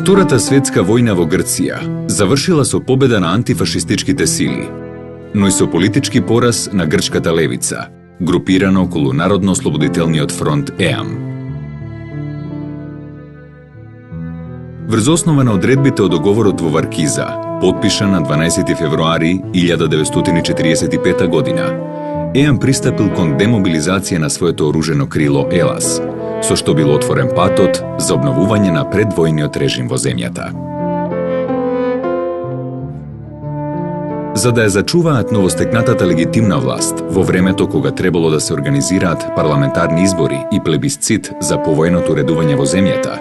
Втората светска војна во Грција завршила со победа на антифашистичките сили, но и со политички пораз на грчката левица, групирана околу Народно-ослободителниот фронт ЕАМ. Врз основа на одредбите од договорот во Варкиза, потпишан на 12 февруари 1945 година, ЕАМ пристапил кон демобилизација на своето оружено крило Елас, со што бил отворен патот за обновување на предвојниот режим во земјата. За да ја зачуваат новостекнатата легитимна власт во времето кога требало да се организираат парламентарни избори и плебисцит за повојното редување во земјата,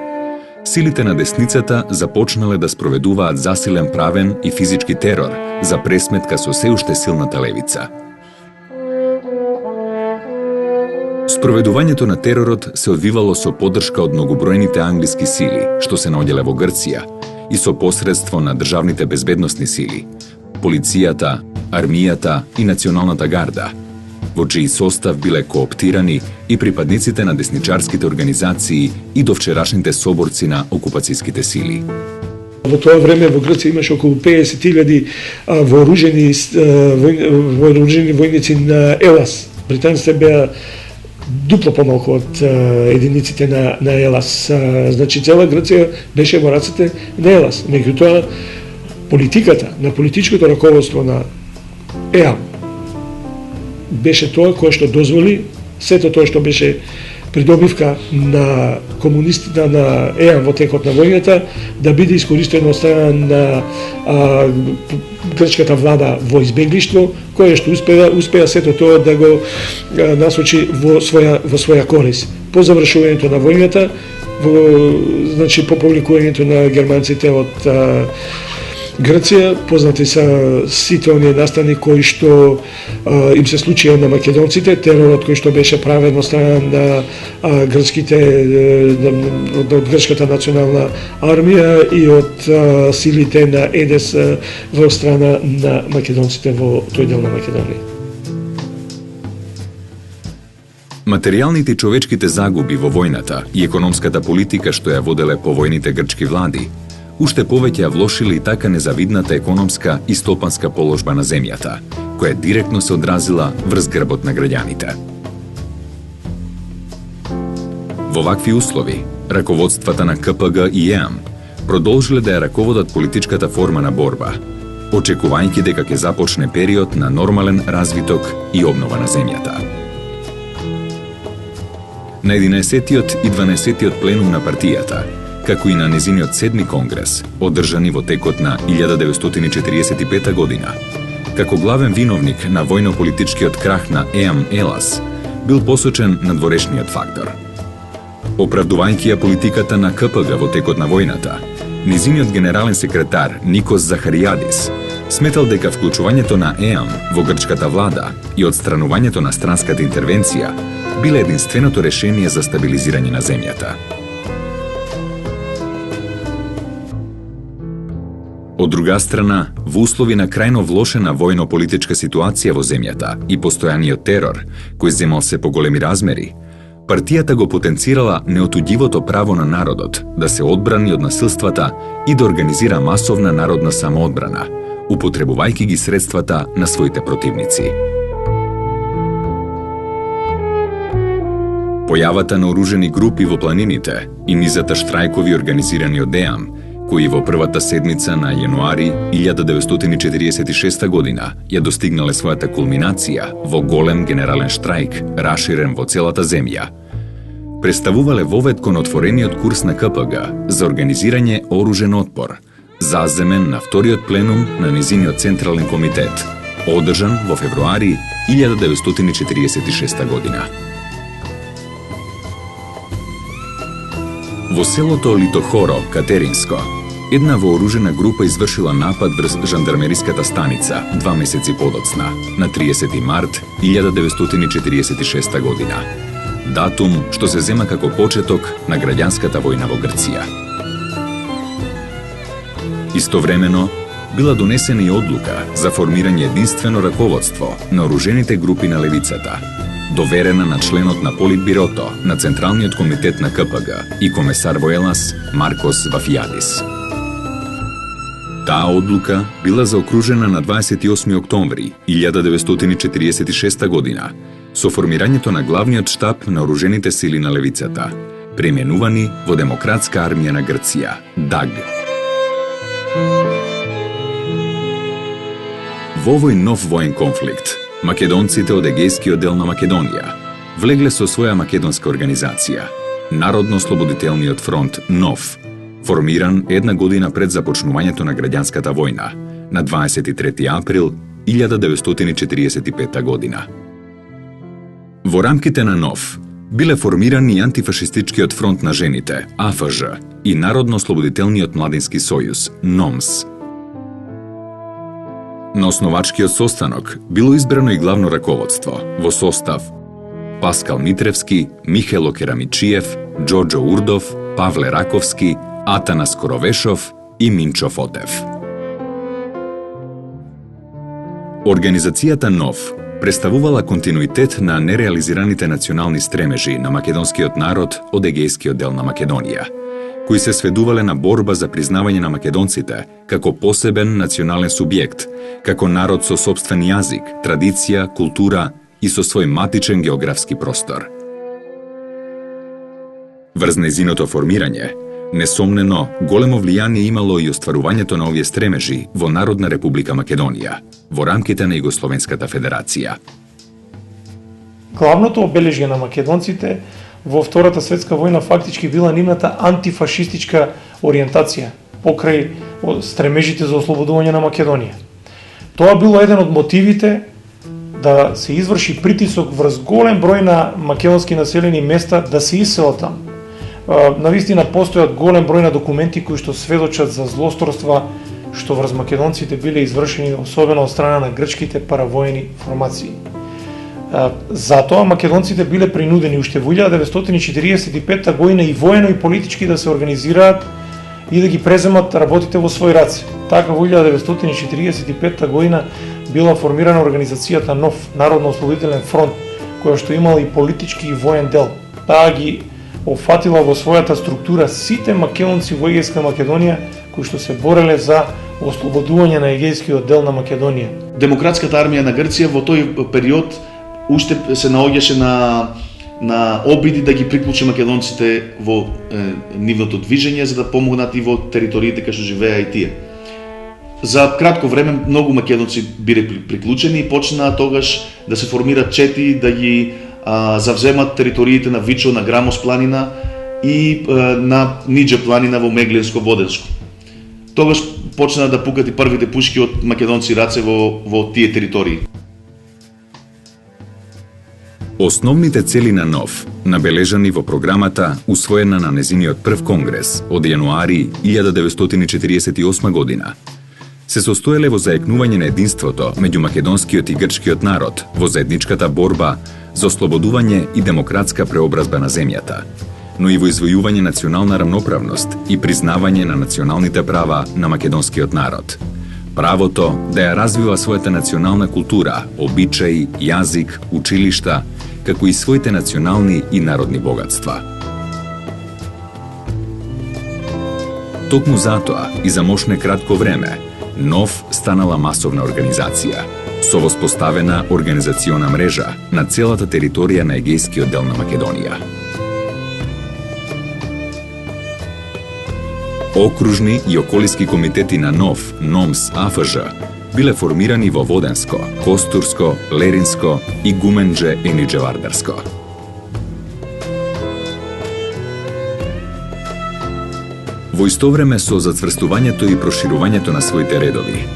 силите на десницата започнале да спроведуваат засилен правен и физички терор за пресметка со се уште силната левица. Спроведувањето на теророт се одвивало со поддршка од многобројните англиски сили, што се наоѓале во Грција, и со посредство на државните безбедносни сили, полицијата, армијата и националната гарда, во чиј состав биле кооптирани и припадниците на десничарските организации и довчерашните соборци на окупацијските сили. Во тоа време во Грција имаше околу 50.000 вооружени војници на Елас. Британците беа дупло помалку од единиците на Елас. Значи, цела Грција беше во рацете на Елас. Меѓутоа, политиката, на политичкото раководство на ЕАМ беше тоа кое што дозволи сето тоа што беше придобивка на комунистите на ЕАМ во текот на војната да биде искористено од страна на грчката влада во избеглиштво, кое што успеа сето тоа да го насочи во своја корис. По завршувањето на војната, значи по повлекувањето на германците од Грција, познати се сите оние настани кои што им се случија на македонците, теророт кој што беше правен од страна на од грчката национална армија и од силите на ЕДЕС во страна на македонците во тој дел на Македонија. Материјалните и човечките загуби во војната и економската политика што ја воделе повојните грчки влади уште повеќе ја влошили и така незавидната економска и стопанска положба на земјата, која директно се одразила врз грбот на граѓаните. Во вакви услови, раководствата на КПГ и ЕАМ продолжиле да ја раководат политичката форма на борба, очекувајќи дека ќе започне период на нормален развиток и обнова на земјата. На 11-тиот и 12-тиот пленум на партијата, како и на незиниот 7-ми конгрес, одржани во текот на 1945 година, како главен виновник на војно-политичкиот крах на ЕАМ Елас, бил посочен надворешниот фактор. Оправдувајќи ја политиката на КПГ во текот на војната, незиниот генерален секретар Никос Захаријадис сметал дека вклучувањето на ЕАМ во грчката влада и отстранувањето на странската интервенција биле единственото решение за стабилизирање на земјата. Од друга страна, во услови на крајно влошена војно-политичка ситуација во земјата и постојаниот терор, кој земал се поголеми размери, партијата го потенцирала неотуѓивото право на народот да се одбрани од насилствата и да организира масовна народна самоодбрана, употребувајќи ги средствата на своите противници. Појавата на оружени групи во планините и низата штрајкови организирани од ЕАМ, кои во првата седмица на јануари 1946 година ја достигнале својата кулминација во голем генерален штрајк, раширен во целата земја, представувале вовед кон отворениот курс на КПГ за организирање оружен отпор, заземен на вториот пленум на незиниот Централен комитет, одржан во февруари 1946 година. Во селото Литохоро, Катеринско, една вооружена група извршила напад врз жандармериската станица 2 месеци подоцна, на 30 март 1946 година. Датум што се зема како почеток на граѓанската војна во Грција. Истовремено, била донесена и одлука за формирање единствено раководство на оружените групи на левицата, доверена на членот на Политбирото на Централниот комитет на КПГ и комесар во Елас Маркос Вафијадис. Таа одлука била заокружена на 28 октомври 1946 година со формирањето на главниот штаб на оружените сили на левицата, преименувани во Демократска армија на Грција, ДАГ. Во овој нов воен конфликт, македонците од егејскиот дел на Македонија влегле со своја македонска организација, Народно-ослободителниот фронт НОВ, формиран една година пред започнувањето на граѓанската војна, на 23 април 1945 година. Во рамките на НОВ биле формирани и антифашистичкиот фронт на жените, АФЖ, и Народно-ослободителниот младински сојуз, НОМС. На основачкиот состанок било избрано и главно раководство во состав Паскал Митревски, Михајло Керамичиев, Џорџо Урдов, Павле Раковски, Атанас Коровешов и Минчо Фотев. Организацијата НОВ представувала континуитет на нереализираните национални стремежи на македонскиот народ од егејскиот дел на Македонија, кои се сведувале на борба за признавање на македонците како посебен национален субјект, како народ со сопствен јазик, традиција, култура и со свој матичен географски простор. Врз нејзиното формирање, несомнено, големо влијание имало и остварувањето на овие стремежи во Народна република Македонија, во рамките на Југословенската федерација. Главното обележје на македонците во Втората светска војна фактички била нивната антифашистичка ориентација покрај стремежите за ослободување на Македонија. Тоа било еден од мотивите да се изврши притисок врз голем број на македонски населени места да се иселат таму. Навистина постојат голем број на документи кои што сведочат за злосторства што врз македонците биле извршени, особено од страна на грчките паравоени формации. Затоа македонците биле принудени уште во 1945 година и воено и политички да се организираат и да ги преземат работите во свој раце. Така во 1945 година била формирана организацијата НОВ, Народно-ослободителен фронт, која што имала и политички и воен дел. Таа ги опфатила во својата структура сите македонци во егејска Македонија кои што се бореле за ослободување на егејскиот дел на Македонија. Демократската армија на Грција во тој период уште се наоѓаше на обиди да ги приклучи македонците во нивното движење за да помогнат и во териториите кај што живеа и тие. За кратко време многу македонци биле приклучени и почнаа тогаш да се формираат чети, да ги завземат териториите на Вичо, на Грамос планина и на Ниџе планина во Меглинско-Воденско. Тогаш почнаа да пукат и првите пушки од македонци раце во тие територии. Основните цели на НОВ, набележани во програмата усвоена на незиниот прв конгрес од јануари 1948 година, се состоеле во заекнување на единството меѓу македонскиот и грчкиот народ во заедничката борба за ослободување и демократска преобразба на земјата, но и во извојување национална рамноправност и признавање на националните права на македонскиот народ. Правото да ја развива својата национална култура, обичаи, јазик, училишта, како и своите национални и народни богатства. Токму затоа и за мошне кратко време, НОВ станала масовна организација, со воспоставена организациона мрежа на целата територија на егејскиот дел на Македонија. Окружни и околиски комитети на НОВ, НОМС, АФЖ биле формирани во Воденско, Костурско, Леринско и Гумендже и Ниџевардарско. Во исто време со зацврстувањето и проширувањето на своите редови,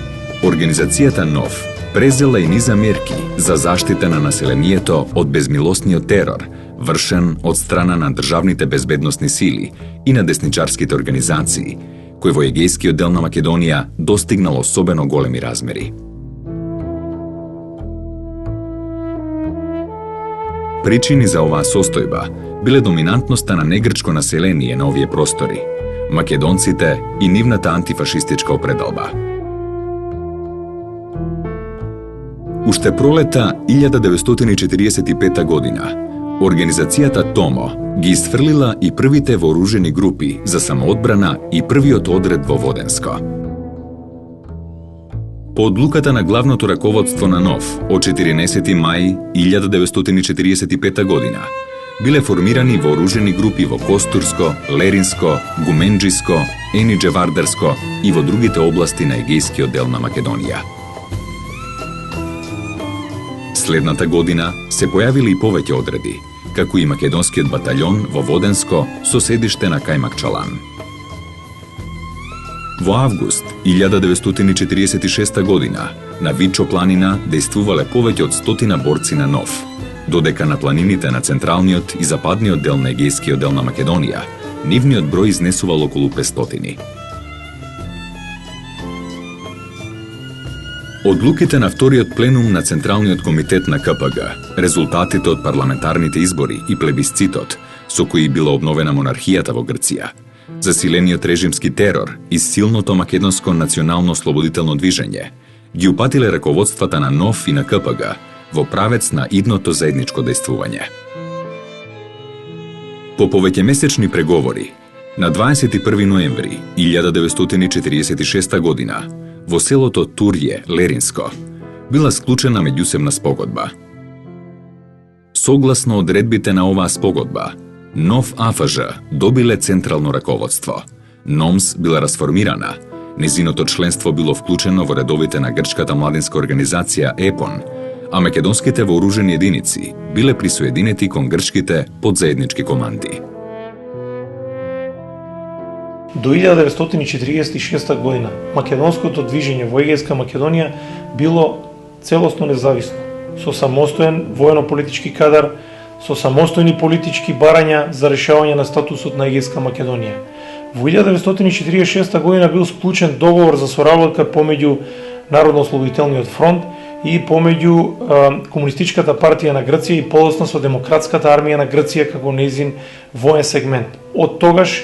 организацијата НОВ презела и низа мерки за заштита на населението од безмилосниот терор, вршен од страна на државните безбедносни сили и на десничарските организации, кој во егејскиот дел на Македонија достигнал особено големи размери. Причини за оваа состојба биле доминантноста на негрчко население на овие простори, македонците и нивната антифашистичка определба. Уште пролета 1945 година, организацијата ТОМО ги исфрлила и првите вооружени групи за самоодбрана и првиот одред во Воденско. По одлуката на главното раководство на НОВ од 14 мај 1945 година биле формирани вооружени групи во Костурско, Леринско, Гуменџиско, Енидже-Вардарско и во другите области на егејскиот дел на Македонија. Следната година се појавили и повеќе одреди, како и македонскиот батаљон во Воденско со седиште на Кајмакчалан. Во август 1946 година на Вичо планина дејствувале повеќе од 100 борци на НОВ, додека на планините на централниот и западниот дел на егејскиот дел на Македонија нивниот број изнесувал околу 500. Одлуките на вториот пленум на Централниот комитет на КПГ, резултатите од парламентарните избори и плебисцитот, со кои била обновена монархијата во Грција, засилениот режимски терор и силното македонско национално слободително движење, ги упатиле раководствата на НОВ и на КПГ во правец на идното заедничко дејствување. По повеќемесечни преговори, на 21 ноември 1946 година, во селото Турје, Леринско, била склучена меѓусебна спогодба. Согласно одредбите на оваа спогодба, НОВ АФЖ добиле централно раководство, НОМС била расформирана, незиното членство било вклучено во редовите на грчката младинска организација ЕПОН, а македонските вооружени единици биле присоединети кон грчките подзаеднички команди. До 1946 година македонското движење во егејска Македонија било целосно независно, со самостоен воено-политички кадар, со самостојни политички барања за решавање на статусот на егејска Македонија. Во 1946 година бил склучен договор за соработка помеѓу Народно-ослободителниот фронт и помеѓу Комунистичката партија на Грција и подоцна со Демократската армија на Грција како нејзин воен сегмент. Од тогаш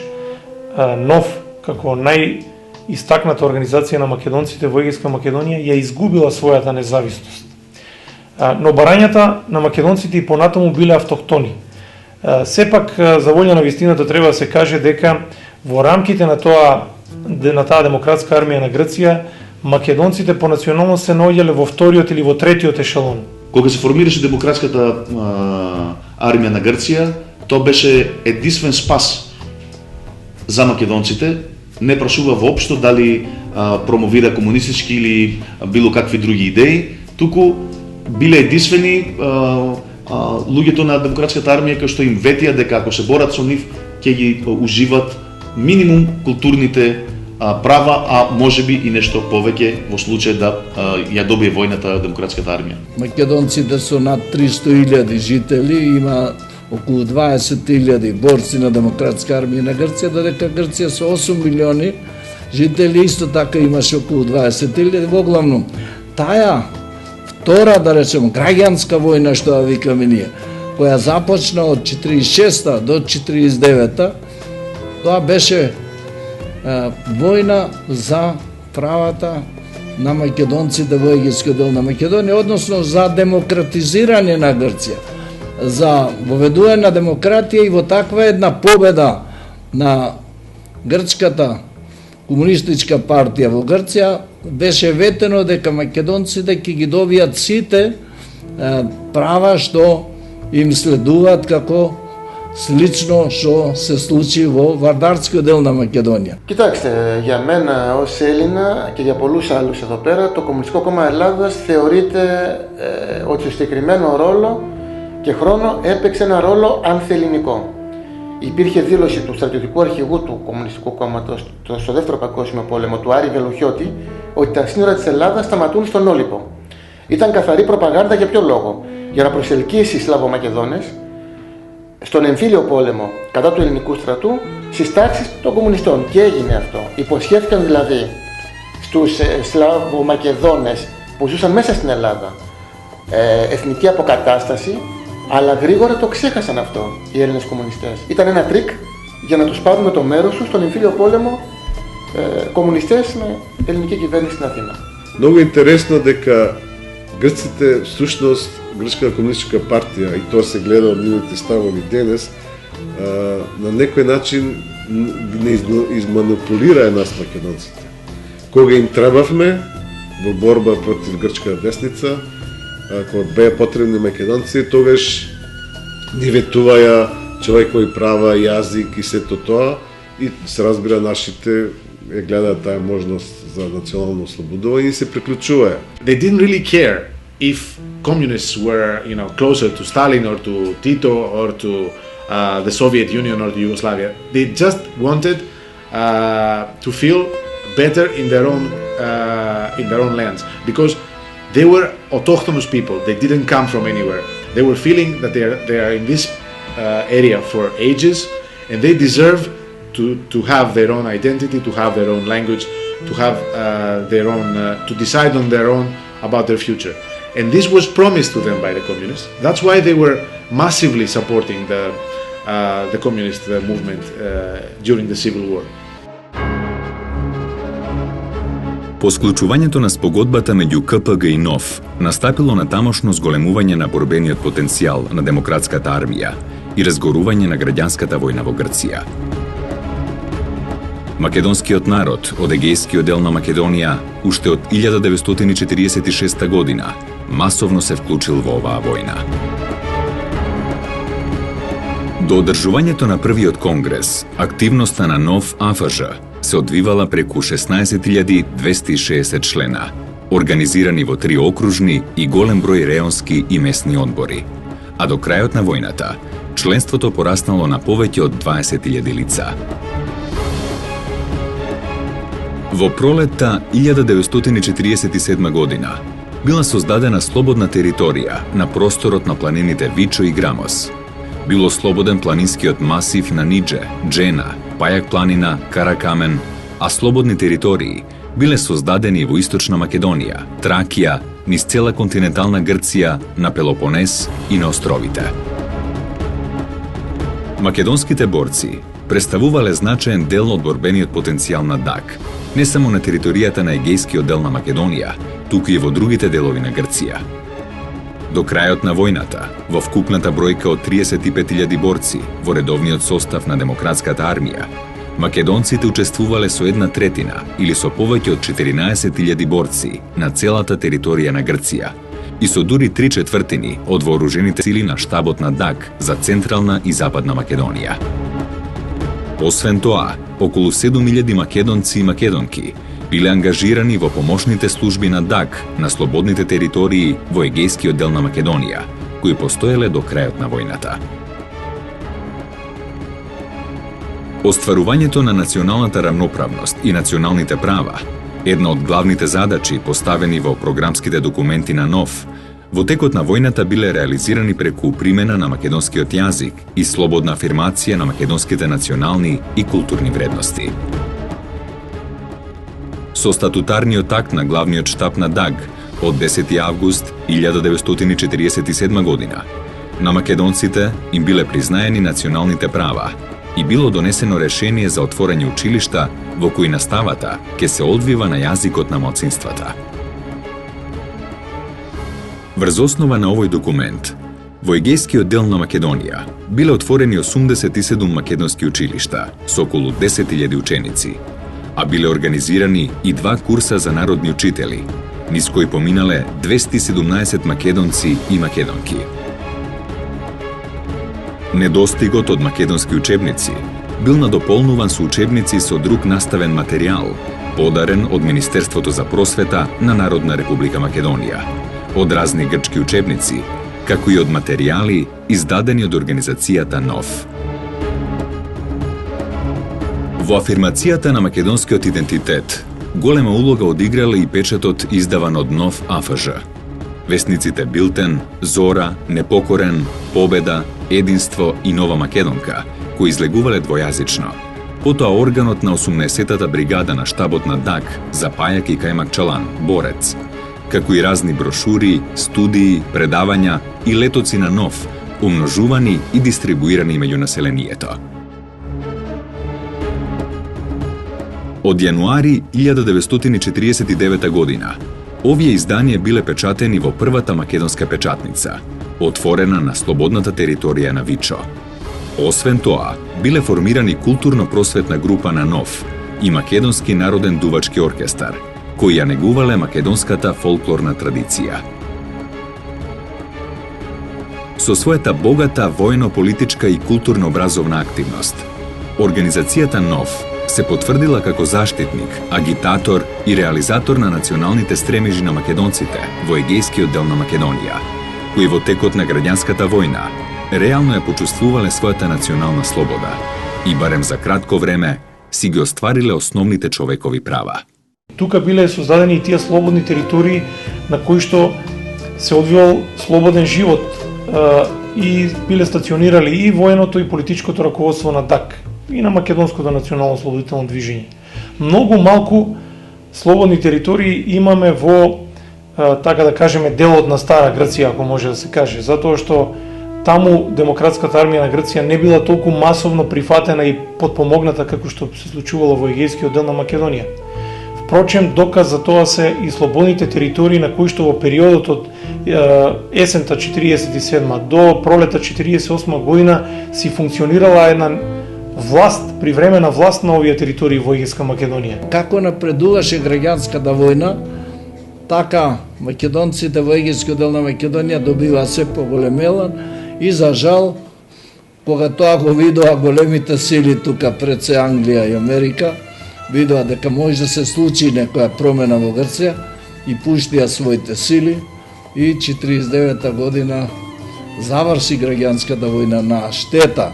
НОВ, како најистакната организација на македонците во егејска Македонија, ја изгубила својата независност. Но барањата на македонците и понатаму биле автохтони. Сепак, за волја на вистината треба да се каже дека во рамките на таа Демократска армија на Грција, македонците по националност се наоѓале во вториот или во третиот ешелон. Кога се формираше Демократската армија на Грција, тоа беше единствен спас за македонците, не прашува воопшто дали промовира комунистички или било какви други идеи, туку биле единствени луѓето на Демократската армија кои што им ветија дека ако се борат со нив ќе ги уживат минимум културните права, а можеби и нешто повеќе во случај да ја добие војната Демократската армија. Македонците се над 300.000 жители, има околу 20.000 борци на Демократска армија на Грција, додека Грција со 8 милиони жители исто така имаше околу 20.000. Во главно, таа втора, да речем, граѓанска војна, што ја викаме ние, која започна од 46-та до 49-та, тоа беше војна за правата на македонците во егејскиот дел на Македонија, односно за демократизирање на Грција, за воведување на демократија, и во таква една победа на грчката комунистичка партија во Грција беше ветено дека македонците ќе ги добијат сите права што им следуваат, како слично што се случи во Βαρδάρскиот дел на Μακεδονία. Κοιτάξτε, για μένα ως Έλληνα και για πολλούς άλλους εδώ πέρα, το Κομμουνιστικό Κόμμα Ελλάδας θεωρείται ότι στο συγκεκριμένο ρόλο και χρόνο έπαιξε ένα ρόλο ανθελληνικό. Υπήρχε δήλωση του στρατιωτικού αρχηγού του Κομμουνιστικού Κόμματος στο Δεύτερο Παγκόσμιο Πόλεμο, του Άρη Βελουχιώτη, ότι τα σύνορα της Ελλάδας σταματούν στον Όλυπο. Ήταν καθαρή προπαγάνδα. Για ποιο λόγο? Για να προσελκύσει Σλαβομακεδόνες στον εμφύλιο πόλεμο κατά του ελληνικού στρατού στις τάξεις των κομμουνιστών. Και έγινε αυτό. Υποσχέθηκαν δηλαδή στους Σλαβομακεδόνες που ζούσαν μέσα στην Ελλάδα εθνική αποκατάσταση, αλλά γρήγορα το ξέχασαν αυτό οι Έλληνες κομμουνιστές. Ήταν ένα τρίκ για να τους πάρουν με το μέρος τους στον εμφύλιο πόλεμο κομμουνιστές με ελληνική κυβέρνηση στην Αθήνα. Многу интересно дека Грците, всушност, Грчката комунистичка партија, и тоа се гледа од нивните ставови денес, на некој начин не изманипулира нас македонците. Кога им требавме во борба против грчката десница, кога беа потребни македонци, тогаш ни ветуваја човекови права, јазик и сето тоа, и се разбира нашите гледаат таа можност за национално ослободување и се приклучуваја. They didn't really care if communists were, closer to Stalin or to Tito or to the Soviet Union or to Yugoslavia. They just wanted to feel better in their own lands, because they were autochthonous people. They didn't come from anywhere. They were feeling that they are in this area for ages, and they deserve to have their own identity, to have their own language, to have their own, to decide on their own about their future. And this was promised to them by the communists. That's why they were massively supporting the communist movement during the Civil War. По склучувањето на спогодбата меѓу КПГ и НОФ настапило на тамошно зголемување на борбениот потенцијал на демократската армија и разгорување на граѓанската војна во Грција. Македонскиот народ од егејскиот дел на Македонија уште од 1946 година масовно се вклучил во оваа војна. До одржувањето на првиот конгрес, активноста на НОФ АФЖ се одвивала преку 16.260 члена, организирани во 3 окружни и голем број реонски и месни одбори. А до крајот на војната, членството пораснало на повеќе од 20.000 лица. Во пролетта 1947 година била создадена слободна територија на просторот на планините Вичо и Грамос. Било слободен планинскиот масив на Нидже, Джена, Пајак планина, Каракамен, а слободни територии биле создадени во Источна Македонија, Тракија, низ цела континентална Грција, на Пелопонес и на островите. Македонските борци представувале значаен дел од борбениот потенцијал на ДАК, не само на територијата на егејскиот дел на Македонија, туку и во другите делови на Грција. До крајот на војната, во вкупната бројка од 35.000 борци во редовниот состав на демократската армија, македонците учествувале со 1/3 или со повеќе од 14.000 борци на целата територија на Грција и со дури 3/4 од вооружените сили на штабот на ДАК за Централна и Западна Македонија. Освен тоа, околу 7.000 македонци и македонки биле ангажирани во помошните служби на ДАК на слободните територии во егејскиот дел на Македонија, кои постоеле до крајот на војната. Остварувањето на националната рамноправност и националните права, една од главните задачи поставени во програмските документи на НОФ, во текот на војната биле реализирани преку примена на македонскиот јазик и слободна афирмација на македонските национални и културни вредности. Со статутарниот акт на главниот штаб на ДАГ од 10 август 1947 година, на македонците им биле признаени националните права и било донесено решение за отворење училишта во кои наставата ќе се одвива на јазикот на малцинствата. Врз основа на овој документ, во егејскиот дел на Македонија биле отворени 87 македонски училишта со околу 10.000 ученици, а биле организирани и 2 курса за народни учители, низ кои поминале 217 македонци и македонки. Недостигот од македонски учебници бил надополнуван со учебници со друг наставен материјал, подарен од Министерството за просвета на Народна република Македонија, од разни грчки учебници, како и од материјали издадени од организацијата НОФ. Во афирмацијата на македонскиот идентитет, голема улога одиграла и печатот издаван од НОФ АФЖ. Весниците Билтен, Зора, Непокорен, Победа, Единство и Нова Македонка, кои излегувале двојазично. Потоа органот на 80-та бригада на штабот на ДАК за Пајак и Кајмак Чалан, Борец, како и разни брошури, студии, предавања и летоци на НОФ, умножувани и дистрибуирани меѓу населението. Од јануари 1949 година, Овие изданија биле печатени во првата македонска печатница, отворена на слободната територија на Вичо. Освен тоа, биле формирани културно-просветна група на НОВ и Македонски народен дувачки оркестар, кои ја негувале македонската фолклорна традиција. Со својата богата воено-политичка и културно-образовна активност, организацијата НОВ се потврдила како заштитник, агитатор и реализатор на националните стремежи на македонците во егејскиот дел на Македонија, кои во текот на граѓанската војна реално ја почувствувале својата национална слобода и барем за кратко време си ги оствариле основните човекови права. Тука биле создадени и тие слободни територии на кои што се одвивал слободен живот и биле стационирали и военото и политичкото раководство на ДАК и на Македонското национално ослободително движење. Многу малку слободни територии имаме во, така да кажеме, делот на Стара Грција, ако може да се каже, затоа што таму демократската армија на Грција не била толку масовно прифатена и подпомогната како што се случувало во егејскиот дел на Македонија. Впрочем, доказ за тоа се и слободните територии на кои што во периодот од есента 47 до пролета 48 година си функционирала една власт, привремена власт на овие територии во егејска Македонија. Како напредуваше граѓанската војна, така македонците во егејскиот дел на Македонија добива се поголем елан и за жал, кога тоа го видоа големите сили тука пред се Англија и Америка, видоа дека може да се случи некоја промена во Грција и пуштија своите сили и 49 година заврши граѓанската војна на штета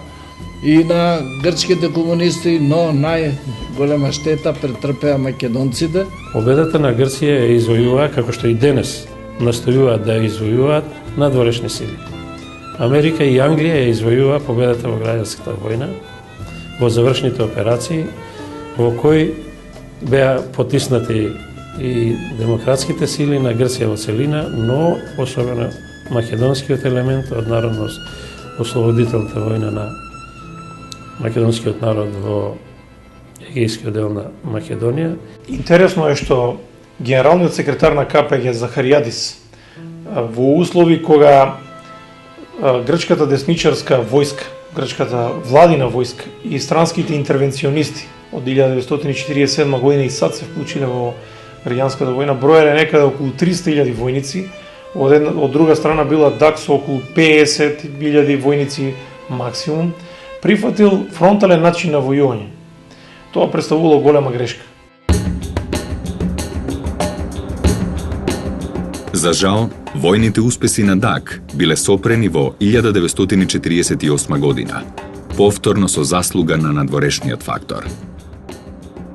и на грчките комунисти, но најголема штета претрпеа македонците. Победата на Грција ја извојува, како што и денес настојуваат да ја извојуваат, надворешни сили. Америка и Англија ја извојува победата во граѓанската војна, во завршните операции, во кои беа потиснати и демократските сили на Грција во целина, но особено македонскиот елемент од народно-ослободителната војна на македонскиот народ во егејскиот дел на Македонија. Интересно е што генералниот секретар на КПГ Захаријадис во услови кога грчката десничарска војска, грчката владина војска и странските интервенционисти од 1947 година и сад се вклучиле во граѓанската војна, броеле некаде околу 300.000 војници, од друга страна била ДАК со околу 50.000 војници максимум, прифатил фронтален начин на војување. Тоа представувало голема грешка. За жал, војните успеси на ДАК биле сопрени во 1948 година, повторно со заслуга на надворешниот фактор.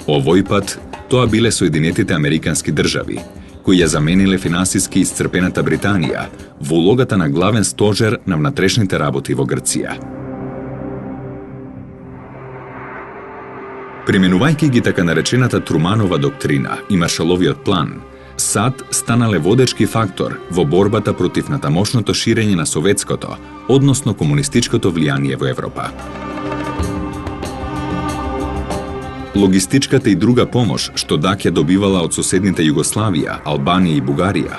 Овој пат, тоа биле Соединетите Американски држави, кои ја замениле финансиски исцрпената Британија во улогата на главен стожер на внатрешните работи во Грција. Применувајќи ги така наречената Труманова доктрина и Маршаловиот план, САД станале водечки фактор во борбата против натамошното ширење на советското, односно комунистичкото влијание во Европа. Логистичката и друга помош што ДАК ја добивала од соседните Југославија, Албанија и Бугарија,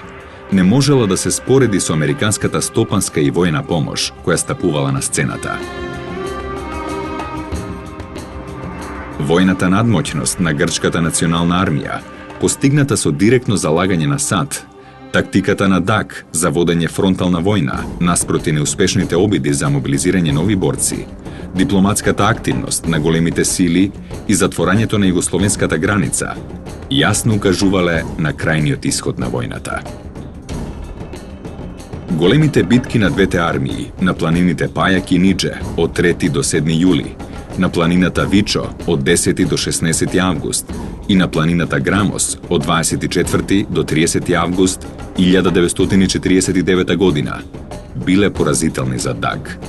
не можела да се спореди со американската стопанска и војна помош која стапувала на сцената. Војната надмоќност на грчката национална армија, постигната со директно залагање на САД, тактиката на ДАК за водење фронтална војна наспроти неуспешните обиди за мобилизирање нови борци, дипломатската активност на големите сили и затворањето на југословенската граница јасно укажувале на крајниот исход на војната. Големите битки на двете армии на планините Пајак и Нидже од 3 до 7 јули, на планината Вичо од 10 до 16 август и на планината Грамос од 24 до 30 август 1949 година биле поразителни за ДАК.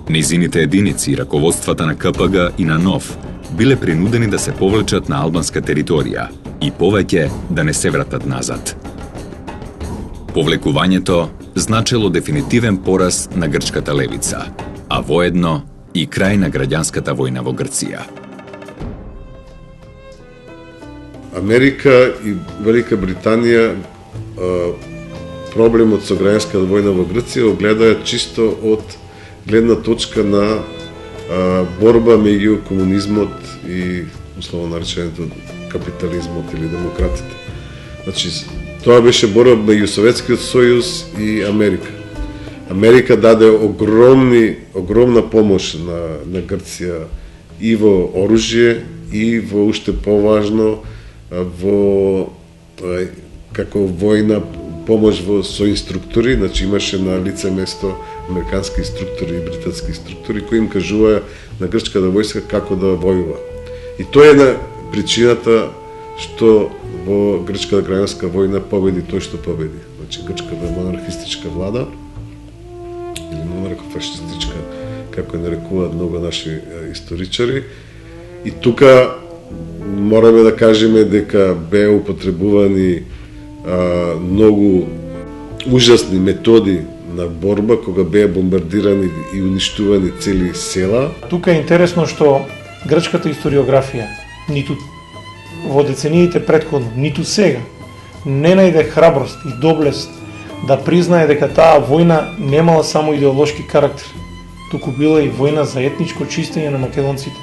Нејзините единици и раководствата на КПГ и на НОВ биле принудени да се повлечат на албанска територија и повеќе да не се вратат назад. Повлекувањето значело дефинитивен пораз на грчката левица, а воедно и крај на граѓанската војна во Грција. Америка и Велика Британија проблемот со граѓанската војна во Грција го гледаат чисто од гледна точка на борба меѓу комунизмот и условно нареченото капитализмот или демократите. Значи, тоа беше борба меѓу Советскиот сојуз и Америка. Америка даде огромна помош на Грција и во оружје и во уште поважно во како војна помош со инструктори, значи имаше на лице место американски инструктори и британски инструктори кои им кажуваа на грчката војска како да војува. И тоа е на причината што во грчката граѓанска војна победи тој што победи. Значи грчката монархистичка влада или монархофашистичка, како ја нарекуваат многу наши историчари. И тука мораме да кажеме дека беа употребувани многу ужасни методи на борба кога беа бомбардирани и уништувани цели села. Тука е интересно што грчката историографија ниту во децениите претходно, ниту сега не најде храброст и доблест да признае дека таа војна немала само идеолошки карактер, туку била и војна за етничко чистење на македонците.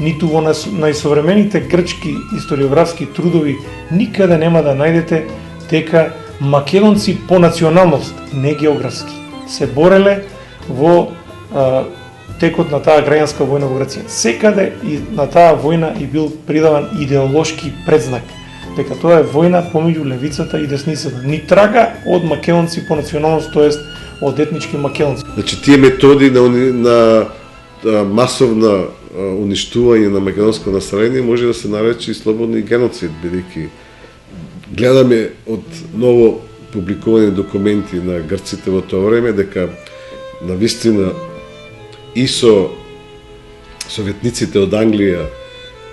Ниту во најсовремените грчки историографски трудови никаде нема да најдете дека македонци по националност, не географски, се бореле во текот на таа граѓанска војна во Грција. Секаде и на таа војна и бил придаван идеолошки предзнак, дека тоа е војна помеѓу левицата и десницата. Ни трага од македонци по националност, тоест од етнички македонци. Значи тие методи на масовна уништување на македонско население може да се нарече и слободни геноцид, бидејќи гледаме од ново публикувани документи на грците во тоа време дека навистина и со советниците од Англија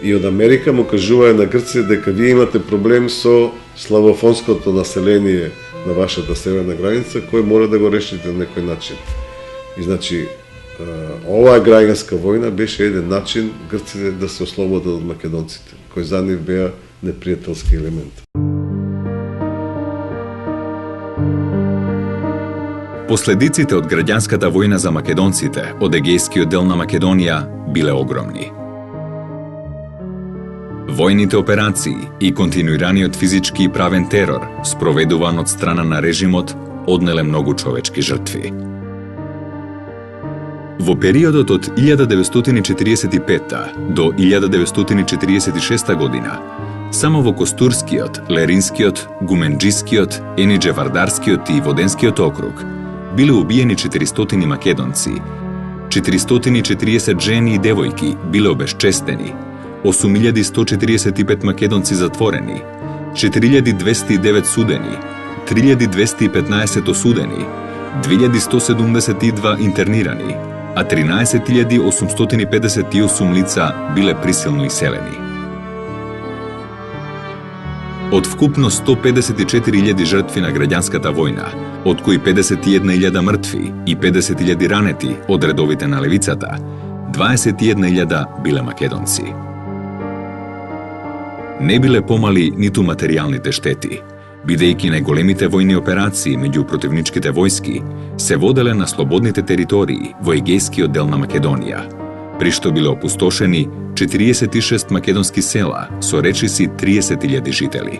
и од Америка му кажуваа на Грција дека вие имате проблем со славофонското население на вашата северна граница, кој мора да го решите на некој начин. И значи, оваа граѓанска војна беше еден начин грците да се ослободат од македонците, кои за нив беа непријателски елемент. Последиците од граѓанската војна за македонците од егејскиот дел на Македонија биле огромни. Војните операции и континуираниот физички и правен терор, спроведуван од страна на режимот, однеле многу човечки жртви. Во периодот од 1945 до 1946 година, само во Костурскиот, Леринскиот, Гуменџискиот, Енидже-Вардарскиот и Воденскиот округ биле убиени 400 македонци, 440 жени и девојки биле обесчестени, 8145 македонци затворени, 4209 судени, 3215 осудени, 2172 интернирани, а 13858 лица биле присилно иселени. Од вкупно 154.000 жртви на граѓанската војна, од кои 51.000 мртви и 50.000 ранети од редовите на левицата, 21.000 биле македонци. Не биле помали ниту материјалните штети, бидејќи најголемите војни операции меѓу противничките војски се воделе на слободните територии во егејскиот дел на Македонија, при што биле опустошени 46 македонски села со речиси 30.000 жители.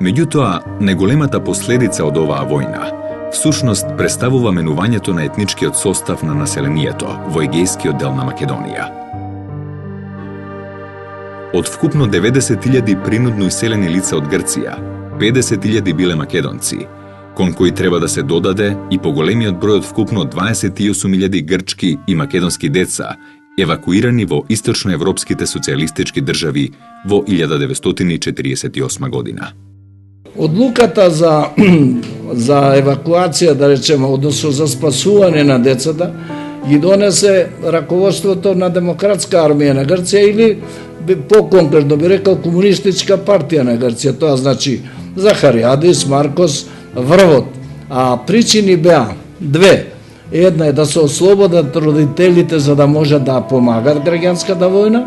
Меѓутоа, најголемата последица од оваа војна всушност представува менувањето на етничкиот состав на населението во егејскиот дел на Македонија. Од вкупно 90.000 принудно иселени лица од Грција, 50.000 биле македонци, кон кои треба да се додаде и поголемиот број од вкупно 28.000 грчки и македонски деца евакуирани во источноевропските социјалистички држави во 1948 година. Одлуката за евакуација, да речеме, односно за спасување на децата, ги донесе раководството на Демократска армија на Грција или по-конкретно би рекал Комунистичка партија на Грција. Тоа значи Захариадис, Маркос, Врвот. А причини беа две. Една е да се ослободат родителите за да можат да помагат граѓанската војна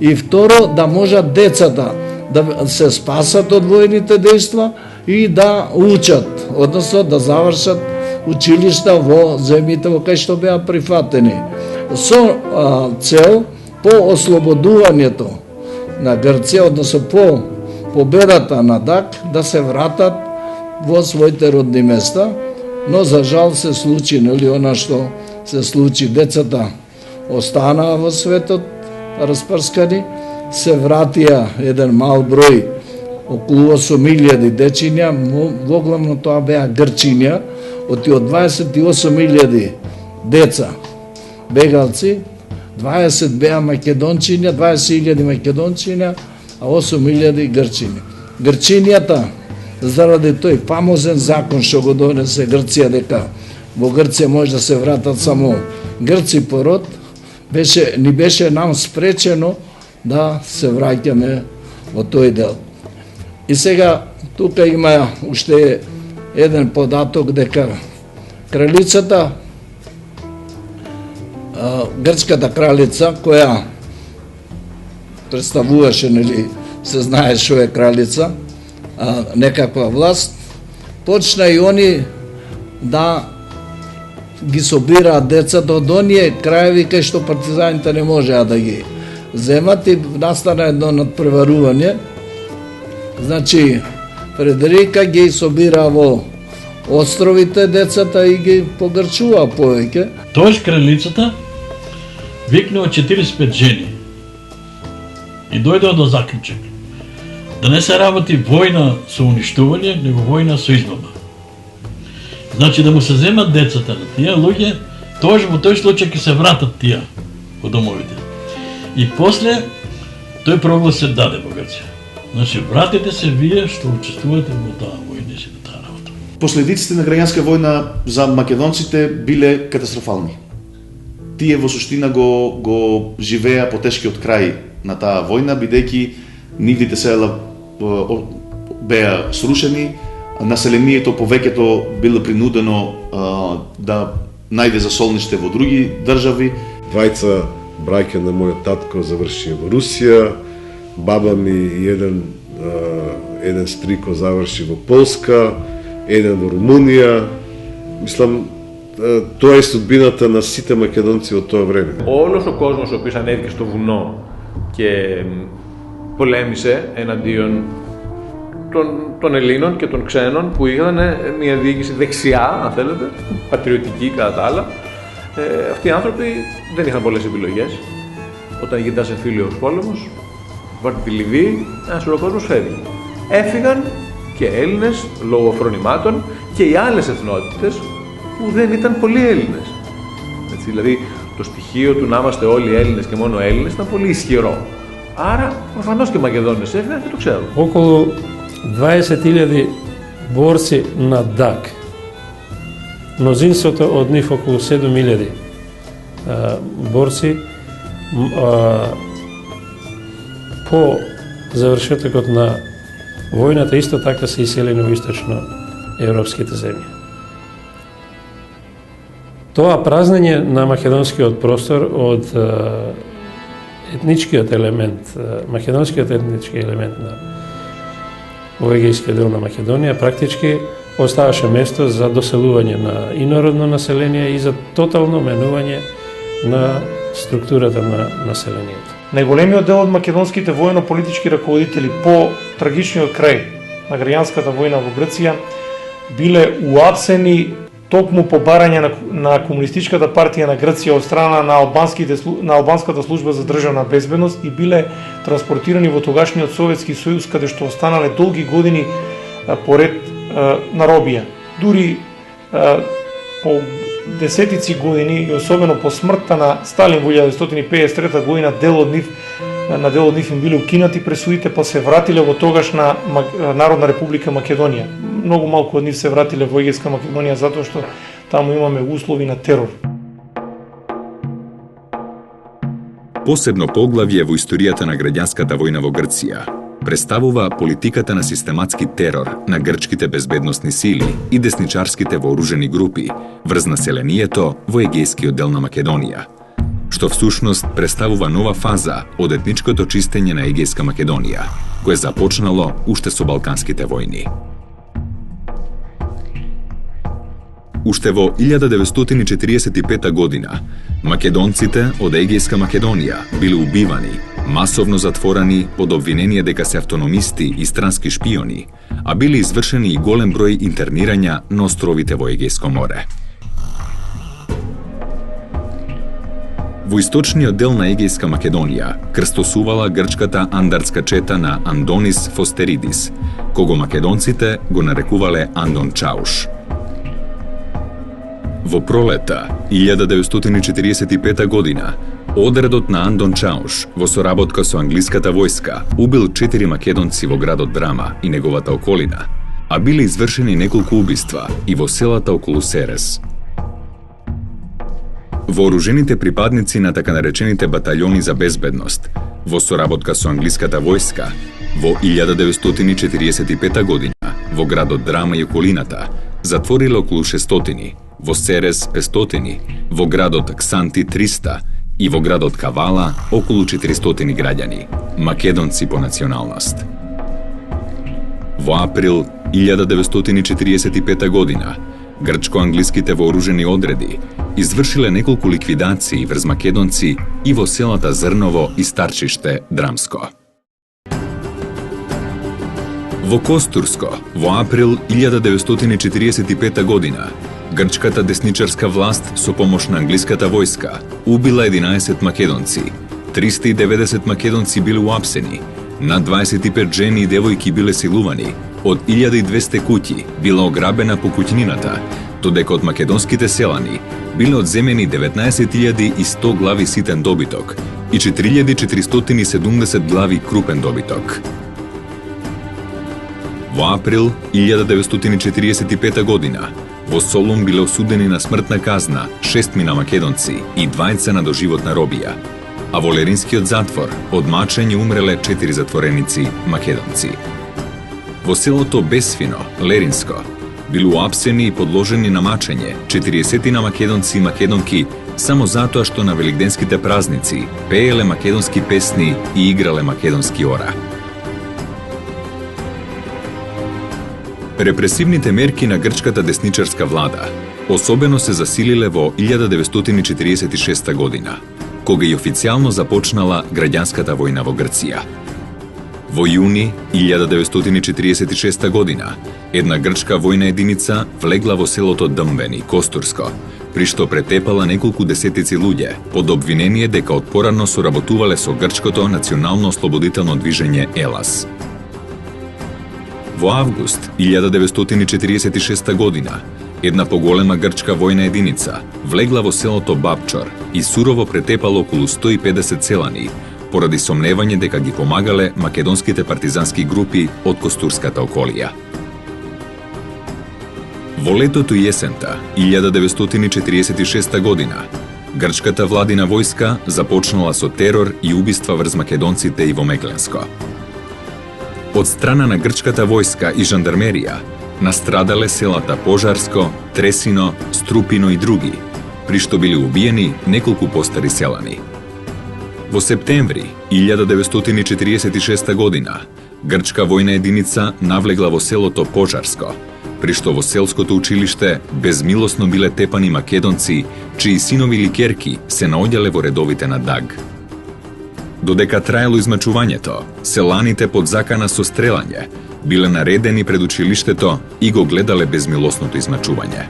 И второ, да можат децата да се спасат од војните дејства и да учат, односно да завршат училишта во земјите во кај што беа прифатени. Со цел по ослободувањето на Грција, односно по победата на ДАК, да се вратат во своите родни места, но за жал се случи, нели, она што се случи, децата останаа во светот распрскани, се вратија еден мал број, околу 8.000 дечиња, воглавно тоа беа Грчиња, од 28.000 деца бегалци, 20 беа македончиња, 20.000 македончиња, а 8.000 Грчиња. Грчињата, заради тој фамозен закон што го донесе Грција, дека во Грција може да се вратат само грци по род, ни беше нам спречено да се враќаме во тој дел. И сега, тука има уште еден податок дека кралицата, грчката кралица, која представуваше, нели, се знае што е кралица, некаква власт, почна и они да ги собираат децата од оние краеви кај што партизаните не можеа да ги земат и настана едно надпреварување. Значи, Фредерика ги собира во островите децата и ги погрчува повеќе. Тоаш кралицата викнува 45 жени и дојдоа до заклучок да не се работи војна со уништување, него војна со измама. Значи да му се земат децата на тие луѓе, тоаш во тој случај ќе се вратат тие во домовите. И после тој проглас се даде во Грција. Значи вратите се вие што учествувате во таа војна и таа работа. Последиците на граѓанска војна за македонците биле катастрофални. Тие во суштина го живеа по тешкиот крај на таа војна, бидејќи нивните села беа срушени, населението повеќето било принудено да најде засолниште во други држави. Двајца браќа на мојот татко завршија во Русија, баба ми и еден стрико заврши во Полска, еден во Румунија. Мислам, тоа е судбината на сите македонци од тоа време. Όλος ο κόσμος ο οποίος ανέβηκε στο βουνό και πολέμησε εναντίον των Ελλήνων και των ξένων που είχαν μια διοίκηση δεξιά, αν θέλετε, πατριωτική κατά τα άλλα, αυτοί οι άνθρωποι δεν είχαν πολλές επιλογές. Όταν γίνεται ένας εμφύλιος πόλεμος, βάρτε τη Λιβύη, ένας ολόκληρος κόσμος φεύγει. Έφυγαν και Έλληνες λόγω φρονημάτων και οι άλλες εθνότητες που δεν ήταν πολλοί Έλληνες. Έτσι, δηλαδή το στοιχείο του να είμαστε όλοι Έλληνες και μόνο Έλληνες ήταν πολύ ισχυρό. Άρα προφανώς και οι Μακεδόνες έφυγαν και το ξέρουν. Околу 20.000 борци на ДАК. Мнозинството од нив, околу 7.000 борци, по завршетокот на војната исто така се иселени во источно европските земји. Тоа празнење на македонскиот простор од етничкиот елемент, македонскиот етнички елемент на во егејскиот дел на Македонија, практички оставаше место за доселување на инородно население и за тотално менување на структурата на населението. Најголемиот дел од македонските војно-политички раководители по трагичниот крај на граѓанската војна во Грција биле уапсени токму по барање на Комунистичката партија на Грција од страна на албанската служба за државна безбедност и биле транспортирани во тогашниот Советски сојуз, каде што останале долги години поред на робија. Дури по десетици години и особено по смртта на Сталин во 1953 година на дел од нив им биле укинати пресудите, па се вратиле во тогашна Народна република Македонија. Многу малку од нив се вратиле во Егејска Македонија затоа што таму имаме услови на терор. Посебно поглавје во историјата на граѓанската војна во Грција представува политиката на систематски терор на грчките безбедносни сили и десничарските вооружени групи врз населението во егејскиот дел на Македонија. што всушност представува нова фаза од етничкото чистење на Егејска Македонија, кое започнало уште со Балканските војни. Уште во 1945 година, македонците од Егејска Македонија биле убивани, масовно затворани под обвинение дека се автономисти и странски шпиони, а биле извршени и голем број интернирања на островите во Егејско море. Во источниот дел на Егејска Македонија крстосувала грчката андарска чета на Андонис Фостеридис, кого македонците го нарекувале Андон Чауш. Во пролета 1945 година, одредот на Андон Чауш во соработка со англиската војска убил 4 македонци во градот Драма и неговата околина, а биле извршени неколку убиства и во селата околу Серес. Вооружените припадници на така наречените батальони за безбедност, во соработка со англиската војска, во 1945 година, во градот Драма и околината, затвориле околу 600, во Серес 500, во градот Ксанти 300 и во градот Кавала околу 400 граѓани, македонци по националност. Во април 1945 година, грчко-англиските вооружени одреди извршиле неколку ликвидации врз македонци и во селата Зрново и Старчиште Драмско. Во Костурско, во април 1945 година, грчката десничарска власт со помош на англиската војска убила 11 македонци, 390 македонци биле уапсени, над 25 жени и девојки биле силувани, од 1200 куќи била ограбена по куќнината, додека од македонските селани биле одземени 19.100 глави ситен добиток и 4470 глави крупен добиток. Во април 1945 година во Солун биле осудени на смртна казна 6 македонци и 2 на доживотна робија, а во Леринскиот затвор од мачење умреле 4 затвореници македонци. Во селото Бесфино, Леринско, биле уапсени и подложени на мачење 40 македонци и македонки само затоа што на великденските празници пееле македонски песни и играле македонски ора. Репресивните мерки на грчката десничарска влада особено се засилиле во 1946 година, кога и официјално започнала граѓанската војна во Грција. Во јуни 1946 година, една грчка војна единица влегла во селото Дмбени, Костурско, при што претепала неколку десетици луѓе под обвинение дека отпорано соработувале со грчкото национално ослободително движење ЕЛАС. Во август 1946 година, една поголема грчка војна единица влегла во селото Бабчор и сурово претепала околу 150 селани, поради сомневање дека ги помагале македонските партизански групи од Костурската околија. Во летото и есента 1946 година, грчката владина војска започнала со терор и убиства врз македонците и во Мекленско. Од страна на грчката војска и жандармерија настрадале селата Пожарско, Тресино, Струпино и други, при што биле убиени неколку постари селани. Во септември 1946 година, грчка војна единица навлегла во селото Пожарско, при што во селското училиште безмилосно биле тепани македонци, чии синови или керки се наоѓале во редовите на ДАГ. Додека траело измачувањето, селаните под закана со стрелање биле наредени пред училиштето и го гледале безмилосното измачување.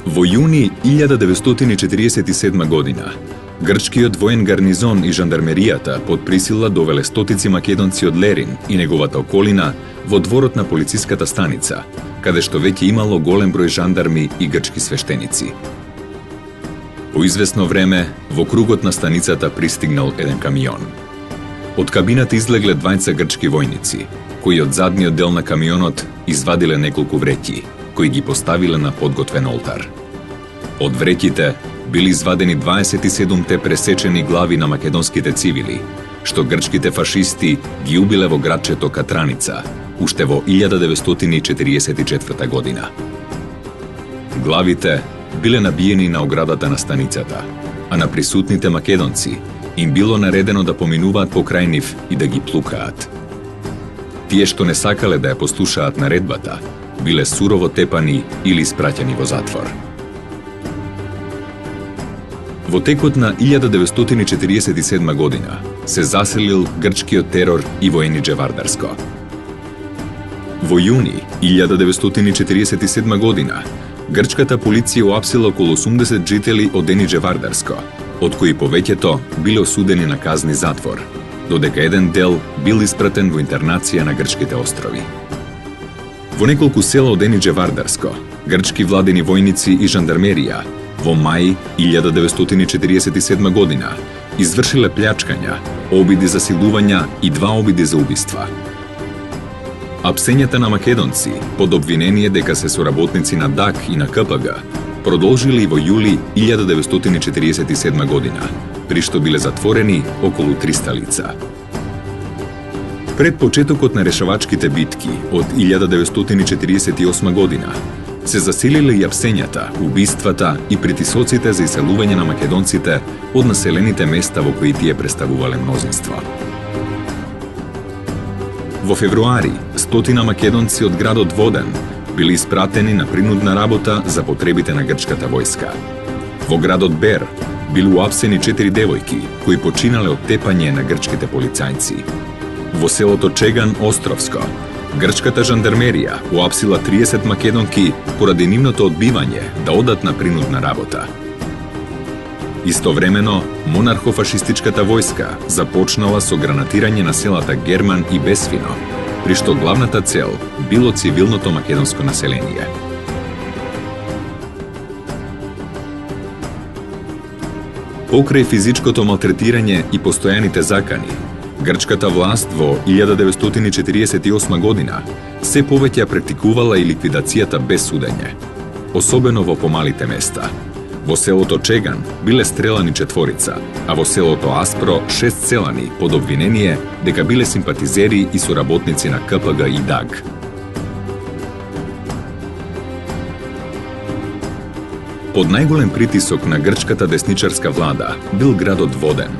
Во јуни 1947 година, грчкиот воен гарнизон и жандармеријата под присила довеле стотици македонци од Лерин и неговата околина во дворот на полициската станица, каде што веќе имало голем број жандарми и грчки свештеници. По известно време, во кругот на станицата пристигнал еден камион. Од кабината излегле двајца грчки војници, кои од задниот дел на камионот извадиле неколку вреќи, кои ги поставиле на подготвен олтар. Од вреќите били извадени 27-те пресечени глави на македонските цивили, што грчките фашисти ги убиле во градчето Катраница, уште во 1944 година. Главите биле набиени на оградата на станицата, а на присутните македонци им било наредено да поминуваат покрај нив и да ги плукаат. Тие што не сакале да ја послушаат наредбата, биле сурово тепани или испраќани во затвор. Во текот на 1947 година се заселил грчкиот терор и во Енидже Вардарско. Во јуни 1947 година грчката полиција уапсила околу 80 жители од Енидже Вардарско, од кои повеќето биле осудени на казни затвор, додека еден дел бил испратен во интернација на грчките острови. Во неколку села од Енидже Вардарско, грчки владени војници и жандармерија во мај 1947 година извршиле плячкања, обиди за силувања и 2 обиди за убиства. Апсењата на македонци, под обвинение дека се соработници на ДАК и на КПГ, продолжили и во јули 1947 година, при што биле затворени околу 300 лица. Пред почетокот на решавачките битки од 1948 година, се засилиле и апсењата, убиствата и притисоците за иселување на македонците од населените места во кои тие представувале мнозинство. Во февруари, 100 македонци од градот Воден били испратени на принудна работа за потребите на грчката војска. Во градот Бер били уапсени 4 девојки кои починале од тепање на грчките полицајци. Во селото Чеган Островско, грчката жандармерија уапсила 30 македонки поради нивното одбивање да одат на принудна работа. Истовремено, монархофашистичката војска започнала со гранатирање на селата Герман и Бесвино, при што главната цел било цивилното македонско население. Покрај физичкото малтретирање и постојаните закани, грчката власт во 1948 година се повеќе практикувала и ликвидацијата без судење, особено во помалите места. Во селото Чеган биле стрелани 4, а во селото Аспро 6 целани под обвинение дека биле симпатизери и соработници на КПГ и ДАГ. Под најголем притисок на грчката десничарска влада бил градот Воден.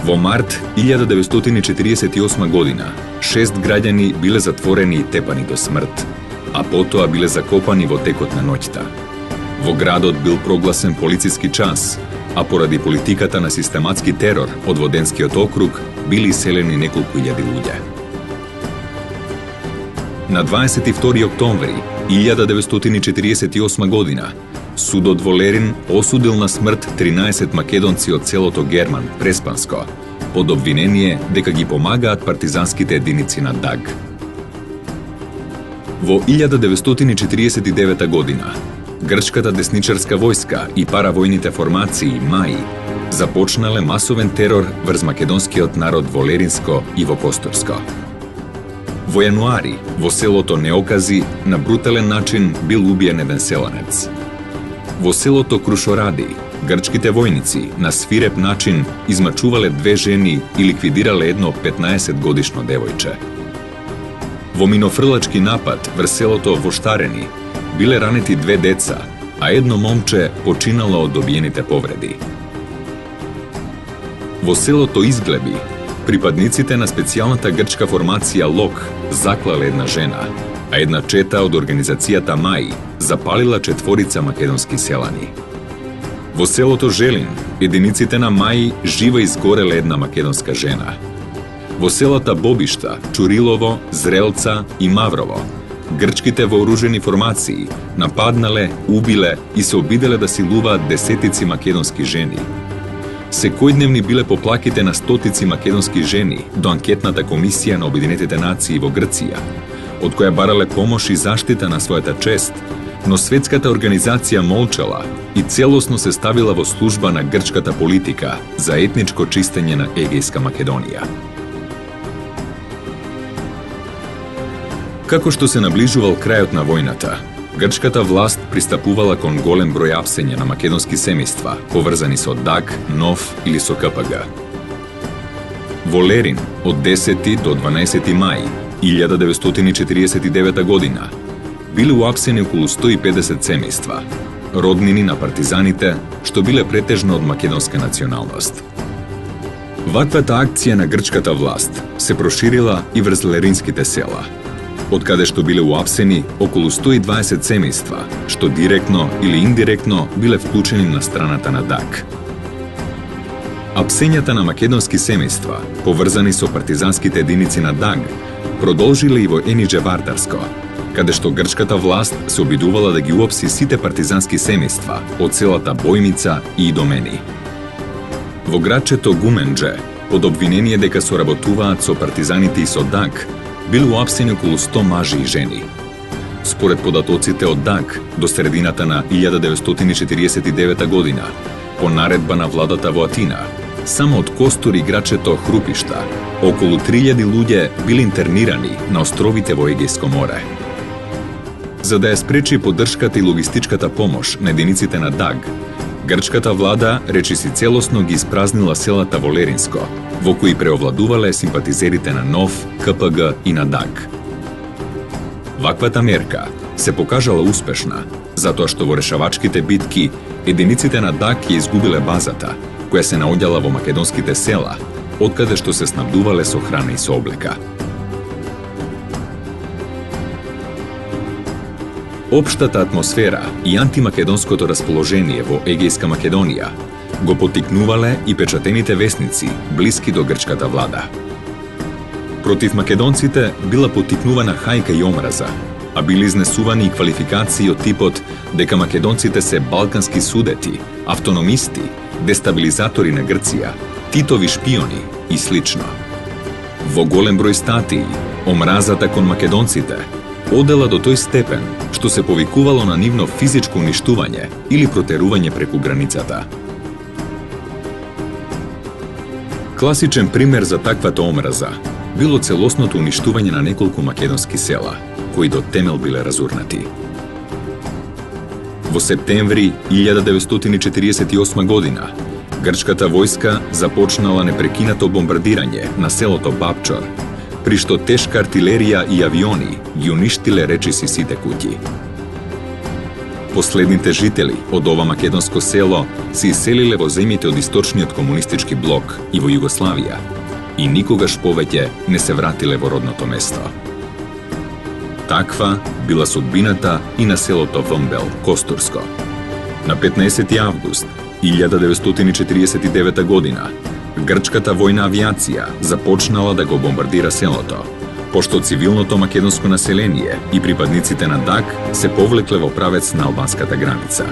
Во март 1948 година 6 граѓани биле затворени и тепани до смрт, а потоа биле закопани во текот на ноќта. Во градот бил прогласен полициски час, а поради политиката на систематски терор од Воденскиот округ били иселени неколку илјади луѓе. На 22 октомври 1948 година судот во Лерин осудил на смрт 13 македонци од селото Герман, Преспанско, под обвинение дека ги помагаат партизанските единици на ДАГ. Во 1949 година грчката десничарска војска и паравојните формации МАИ започнале масовен терор врз македонскиот народ во Леринско и во Костурско. Во јануари, во селото Неокази, на брутален начин бил убиен еден селанец. Во селото Крушоради, грчките војници на свиреп начин измачувале 2 жени и ликвидирале едно 15-годишно девојче. Во минофрлачки напад врз селото Воштарени биле ранети 2 деца, а едно момче починало од добиените повреди. Во селото Изглеби, припадниците на специјалната грчка формација ЛОК заклале една жена, а една чета од организацијата МАИ запалила 4 македонски селани. Во селото Желин, единиците на МАИ живо изгореле една македонска жена. Во селата Бобишта, Чурилово, Зрелца и Маврово, грчките вооружени формации нападнале, убиле и се обиделе да силуваат десетици македонски жени. Секојдневни биле поплаките на стотици македонски жени до анкетната комисија на Обединетите нации во Грција, од која барале помош и заштита на својата чест, но светската организација молчала и целосно се ставила во служба на грчката политика за етничко чистење на Егејска Македонија. Како што се наближувал крајот на војната, грчката власт пристапувала кон голем број апсења на македонски семејства, поврзани со ДАГ, НОВ или со КПГ. Во Лерин, од 10 до 12 мај 1949 година, биле уапсени околу 150 семејства, роднини на партизаните, што биле претежно од македонска националност. Ваквата акција на грчката власт се проширила и врз леринските села, од каде што биле уапсени околу 120 семејства, што директно или индиректно биле вклучени на страната на ДАГ. Апсењата на македонски семејства, поврзани со партизанските единици на ДАГ, продолжиле и во Енидже Вардарско, каде што грчката власт се обидувала да ги уапси сите партизански семејства од селата Бојмица и Идомени. Во градчето Гумендже, под обвинение дека соработуваат со партизаните и со ДАГ, били уапсени околу 100 мажи и жени. Според податоците од ДАГ, до средината на 1949 година, по наредба на владата во Атина, само од Костур и градчето Хрупишта, околу 3000 луѓе били интернирани на островите во Егејско море. За да ја спречи поддршката и логистичката помош на единиците на ДАГ, грчката влада речиси целосно ги испразнила селата во Леринско, во кои преовладувале симпатизерите на НОВ, КПГ и на ДАГ. Ваквата мерка се покажала успешна, затоа што во решавачките битки единиците на ДАГ ја изгубиле базата, која се наоѓала во македонските села, откаде што се снабдувале со храна и со облека. Општата атмосфера и антимакедонското расположение во Егејска Македонија го поттикнувале и печатените весници блиски до грчката влада. Против македонците била поттикнувана хајка и омраза, а били изнесувани и квалификации од типот дека македонците се балкански судети, автономисти, дестабилизатори на Грција, Титови шпиони и слично. Во голем број статии, омразата кон македонците одела до тој степен што се повикувало на нивно физичко уништување или протерување преку границата. Класичен пример за таквата омраза било целосното уништување на неколку македонски села, кои до темел биле разурнати. Во септември 1948 година, грчката војска започнала непрекинато бомбардирање на селото Бабчор, при што тешка артилерија и авиони ги уништиле речиси сите куќи. Последните жители од ова македонско село се иселиле во земјите од источниот комунистички блок и во Југославија и никогаш повеќе не се вратиле во родното место. Таква била судбината и на селото Вмбел, Костурско. На 15 август 1949 година грчката војна авиација започнала да го бомбардира селото, пошто цивилното македонско население и припадниците на ДАГ се повлекле во правец на албанската граница.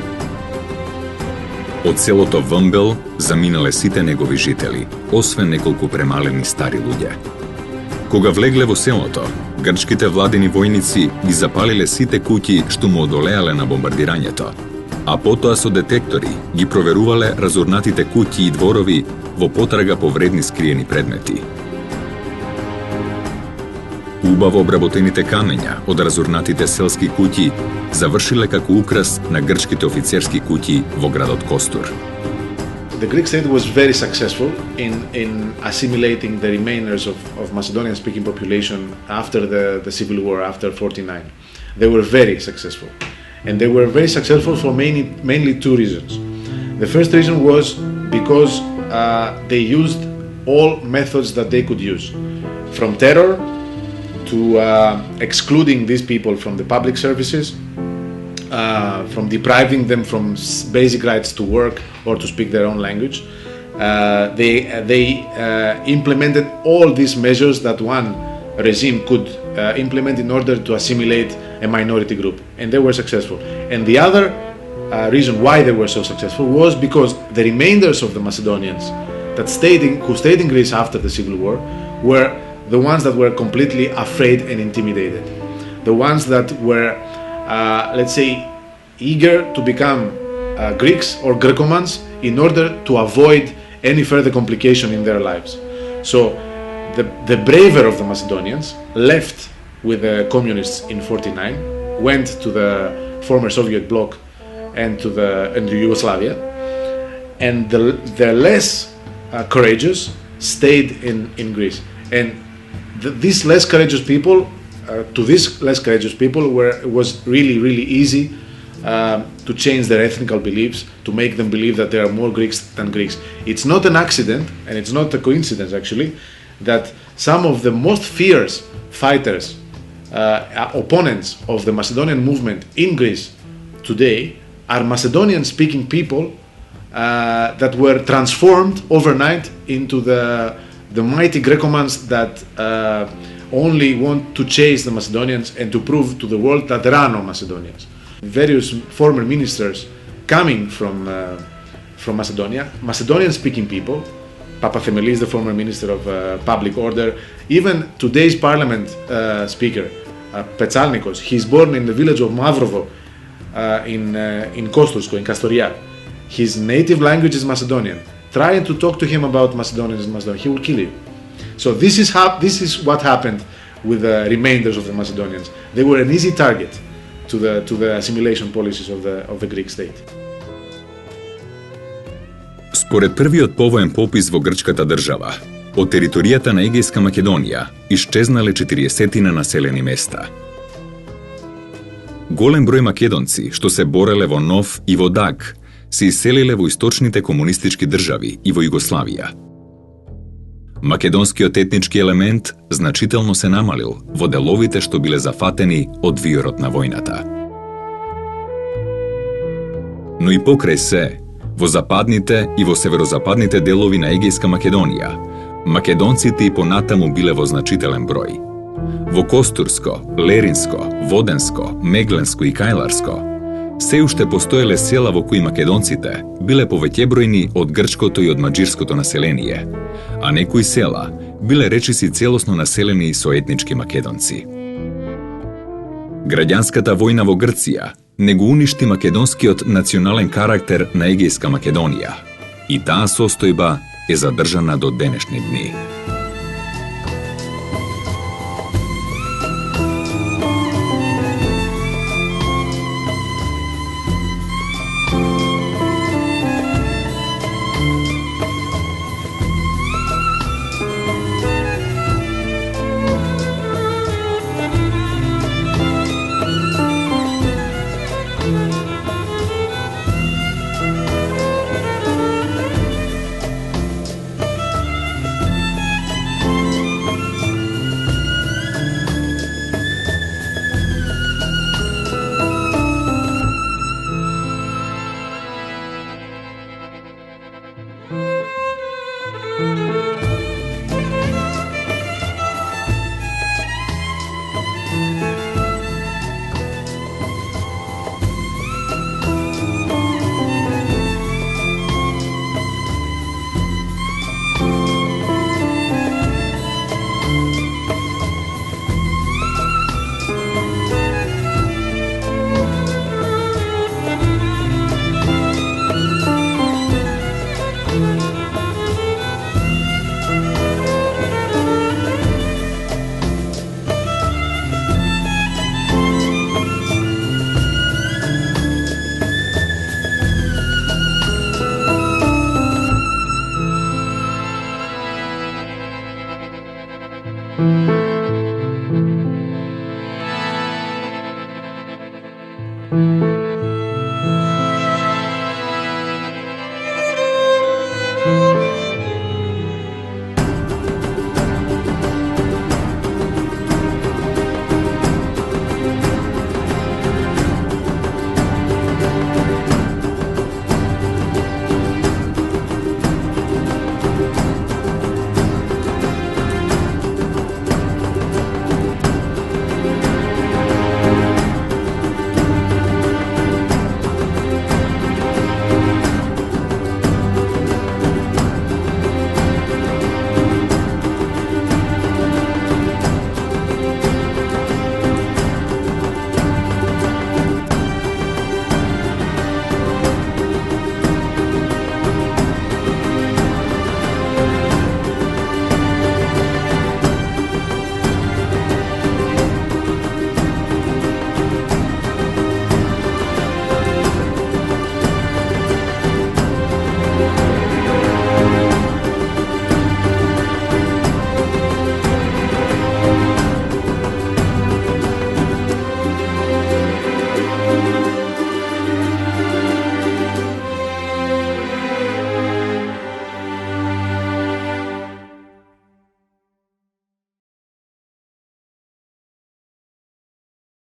Од селото Вмбел заминале сите негови жители, освен неколку премалени стари луѓе. Кога влегле во селото, грчките владени војници ги запалиле сите куќи што му одолеале на бомбардирањето, а потоа со детектори ги проверувале разурнатите куќи и дворови во потрага по вредни скриени предмети. Убаво обработените камења од разурнатите селски куќи завршиле како украс на грчките офицерски куќи во градот Костур. The Greek state was very successful in assimilating the remainers of Macedonian-speaking population after the civil war, after 49. They were very successful. And they were very successful for mainly two reasons. The first reason was because they used all methods that they could use, from terror to excluding these people from the public services, from depriving them from basic rights to work or to speak their own language. They implemented all these measures that one regime could implement in order to assimilate a minority group, and they were successful. And the other reason why they were so successful was because the remainders of the Macedonians who stayed in Greece after the civil war were the ones that were completely afraid and intimidated, the ones that were, let's say, eager to become Greeks or Grekomans in order to avoid any further complication in their lives. So the braver of the Macedonians left with the communists in 49, went to the former Soviet bloc and to Yugoslavia, and the less courageous stayed in Greece. And these less courageous people, it was really easy to change their ethnical beliefs, to make them believe that there are more Greeks than Greeks. It's not an accident, and it's not a coincidence actually, that some of the most fierce fighters, opponents of the Macedonian movement in Greece today are Macedonian-speaking people that were transformed overnight into the mighty Grecomans that only want to chase the Macedonians and to prove to the world that there are no Macedonians. Various former ministers coming from Macedonia, Macedonian-speaking people, Papathemelis, the former minister of public order, even today's parliament speaker, Petsalnikos, he's born in the village of Mavrovo in Kostursko, in Kastoria. His native language is Macedonian. Try to talk to him about Macedonians and Macedonia, he will kill you. So this is what happened with the remainders of the Macedonians. They were an easy target to the assimilation policies of the Greek state. Според првиот повоен попис во грчката држава, од територијата на Егејска Македонија исчезнале 40 населени места. Голем број македонци што се бореле во Нов и во Даг се иселиле во источните комунистички држави и во Југославија. Македонскиот етнички елемент значително се намалил во деловите што биле зафатени од виорот на војната. Но и покрај се, во западните и во северозападните делови на Егејска Македонија, македонците и понатаму биле во значителен број. Во Костурско, Леринско, Воденско, Мегленско и Кајларско се уште постоеле села во кои македонците биле повеќебројни од грчкото и од маđирското население, а некои села биле речиси целосно населени со етнички македонци. Граѓанската војна во Грција не го уништи македонскиот национален карактер на Егејска Македонија и таа состојба е задржана до денешни дни. Thank you.